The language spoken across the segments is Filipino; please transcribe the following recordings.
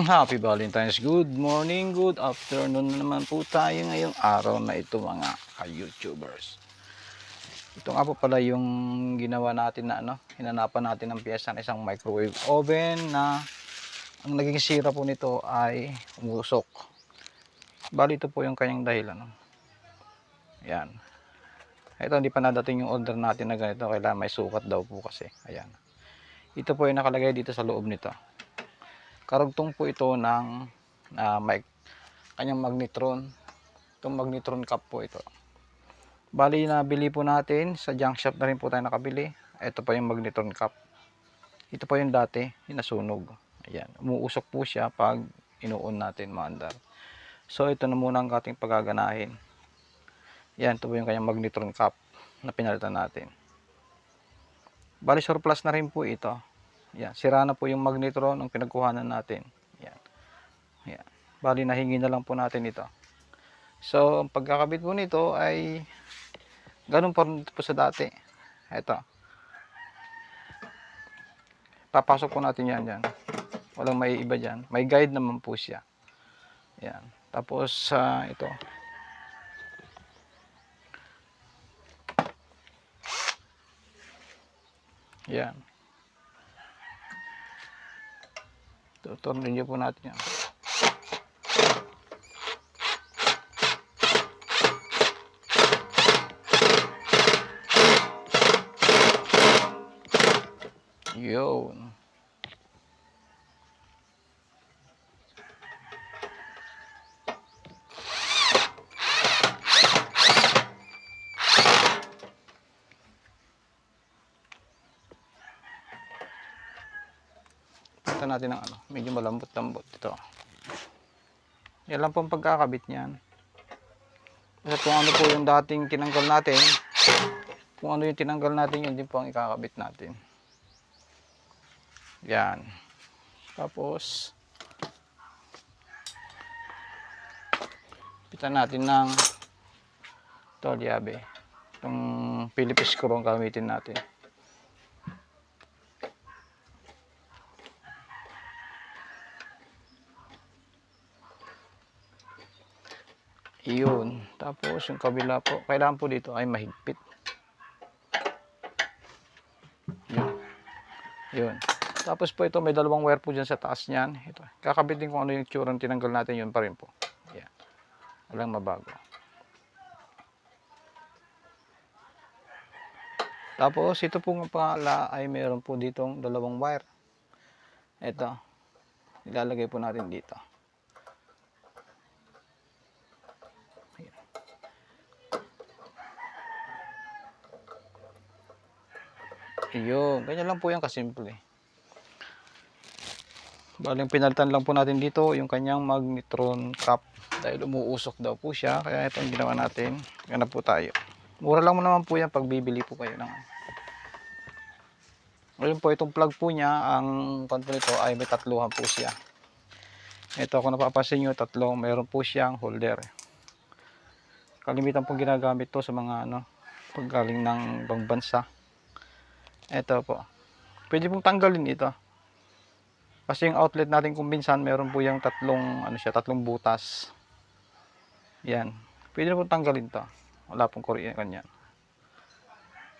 Happy Valentine's. Good morning, good afternoon na naman po tayo ngayong araw na ito mga ka-YouTubers. Ito nga po pala yung ginawa natin na hinanapan natin ng piyesa ng isang microwave oven na ang naging sira po nito ay umusok. Bali ito po yung kanyang dahilan. Ayan. Ito hindi pa nadating yung order natin na ganito, kailangan may sukat daw po kasi. Ayan. Ito po yung nakalagay dito sa loob nito. Karugtong po ito ng kanyang magnetron. Itong magnetron cap po ito. Bali nabili po natin sa junk shop na rin po tayo nakabili. Ito pa yung magnetron cap. Ito pa yung dati, yung nasunog. Ayan, umuusok po siya pag inuun natin maandar. So ito na muna ang ating pagaganahin. Yan, ito po yung kanyang magnetron cap na pinalitan natin. Bali surplus na rin po ito. Yan, sira na po yung magnetron ng pinagkuhanan natin. Yan. Yan. Bali nahingi na lang po natin ito. So, ang pagkakabit po nito ay ganun pa rin po sa dati. Ito. Papasok po natin yan. Walang may iba dyan. May guide naman po siya. Yan. Tapos, ito. Yan. Tuturunin niyo po natin yan. Yun. Ito natin ng medyo malambot-lambot ito. Yan lang po ang pagkakabit niyan. Kasi kung ano po yung dating tinanggal natin, kung ano yung tinanggal natin, yun din po ang ikakabit natin. Yan. Tapos, pitan natin ng tolyabe. Itong Phillips screw ang gamitin natin. Yun. Tapos yung kabila po, kailangan po dito ay mahigpit. Yun. Yun. Tapos po ito, may dalawang wire po dyan sa taas niyan. Ito. Kakabit din kung ano yung tsura ng tinanggal natin, yun pa rin po. Yan. Walang mabago. Tapos ito po nga pala ay mayroon po ditong dalawang wire. Ito. Ilalagay po natin dito. Ayun, ganyan lang po yan kasimple. Baling pinalitan lang po natin dito yung kanyang magnetron cap dahil umuusok daw po siya, kaya ito ang ginawa natin. Ganap po tayo. Mura lang mo naman po yan pag bibili po kayo ng. Ngayon po itong plug po niya, ang kanto nito ay may tatluhan po siya. Ito kung napapansin nyo, tatlong mayroon po siyang holder. Kalimitan pong ginagamit to sa mga paggaling ng ibang bansa. Ito po. Pwede pong tanggalin ito. Kasi yung outlet natin kung minsan meron po yung tatlong butas. Yan. Pwede na pong tanggalin to. Wala pong kuryente kanyan.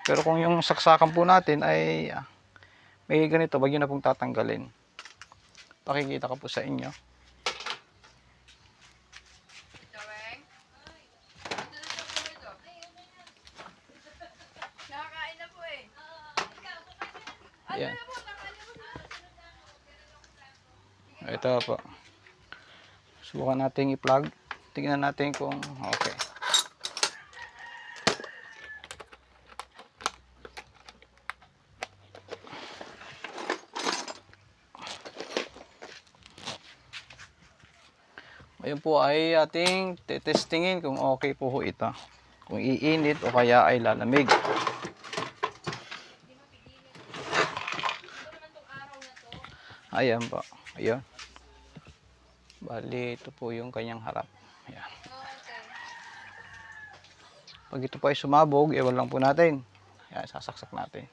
Pero kung yung saksakan po natin ay may ganito, wag yun na pong tatanggalin. Pakikita ko po sa inyo. Yan. Ito po. Subukan natin i-plug. Tingnan natin kung okay. Ayun po ay ating testingin kung okay po ito. Kung iinit o kaya ay lalamig. Ayan po. Ayun. Bali, ito po yung kanyang harap. Ayan. Pag ito po ay sumabog, iwan lang po natin. Ayan, sasaksak natin.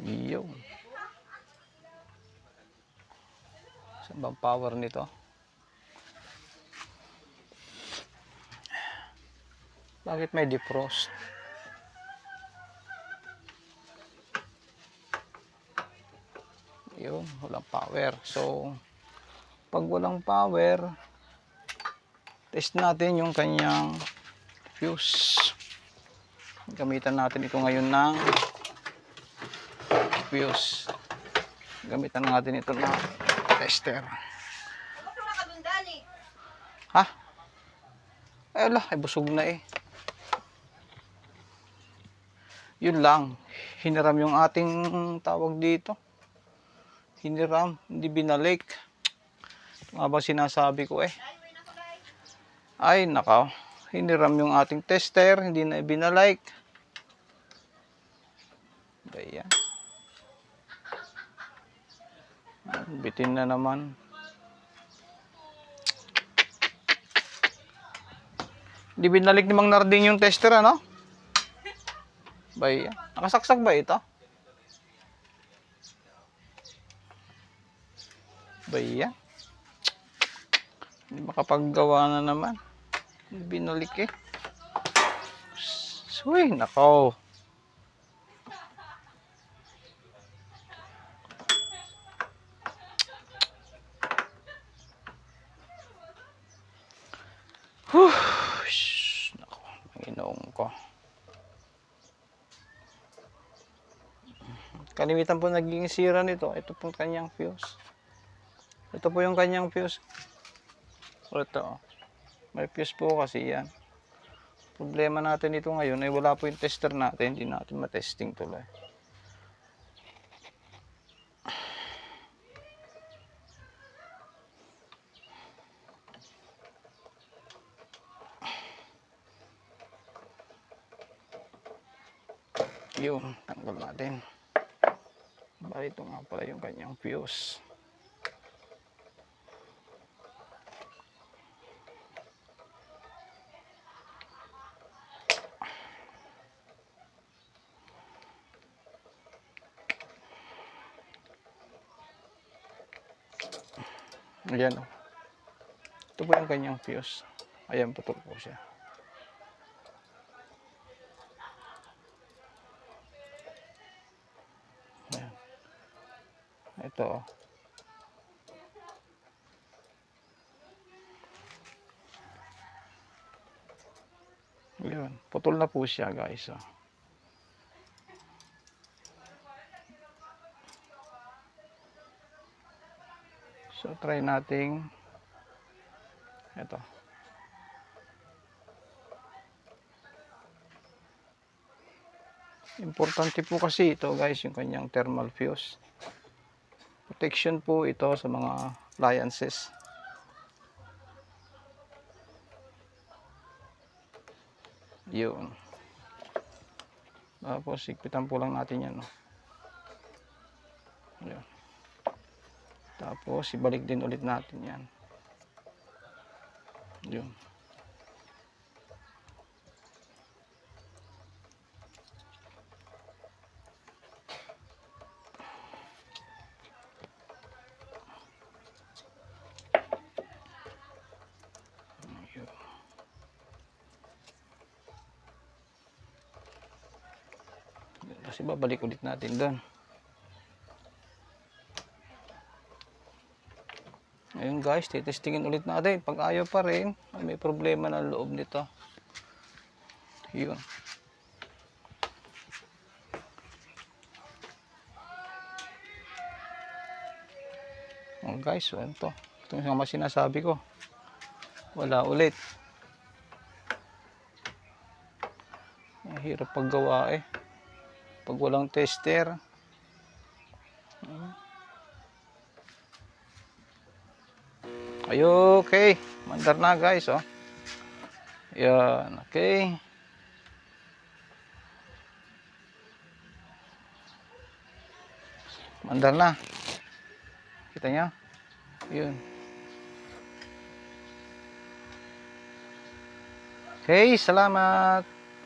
Yun. Saan bang power nito? Bakit may defrost? Yun, walang power. So, pag walang power, test natin yung kanyang fuse. Gamitan natin ito ngayon ng fuse. Gamitan natin ito ng tester. Ha? Ay, ala, ay busog na eh. Yun lang. Hiniram yung ating tawag dito. Hiniram, hindi binalik. Ito nga ba sinasabi ko eh. Ay, nakaw. Hiniram yung ating tester, hindi na binalik. Ayan. Bitin na naman. Hindi binalik ni Mang Narding yung tester, ano? Bay, nakasaksak ba ito? Bay, hindi makapaggawa na naman. Hindi binalik eh. Uy, nakaw. Nako, Panginoon ko. Kalimitan po naging sira nito. Ito po kanyang fuse. Ito po yung kanyang fuse. Ito. May fuse po kasi yan. Problema natin ito ngayon ay wala po yung tester natin. Hindi natin matesting tuloy. Yun, tanggal natin. Bali ito nga pala yung kanyang fuse. Ayan o. Ito po yung kanyang fuse. Ayan, putol po siya. Ayan. Ito o. Ayan, putol na po siya guys o. So, try nating ito. Importante po kasi ito guys, yung kanyang thermal fuse. Protection po ito sa mga appliances. Yun. Tapos, ikpitan po lang natin yan. No? Yun. Tapos, ibalik din ulit natin yan. Yun. Kasi babalik ulit natin doon. Ayun guys, titestingin ulit natin. Pag ayaw pa rin, may problema na loob nito. Yun. Oh guys, so ito. Ito yung sinasabi ko. Wala ulit. Mahirap paggawa eh. Pag walang tester. Ayun, okay. Mandar na guys, oh. Yan, okay. Mandar na. Kita nyo? Yun. Okay, salamat.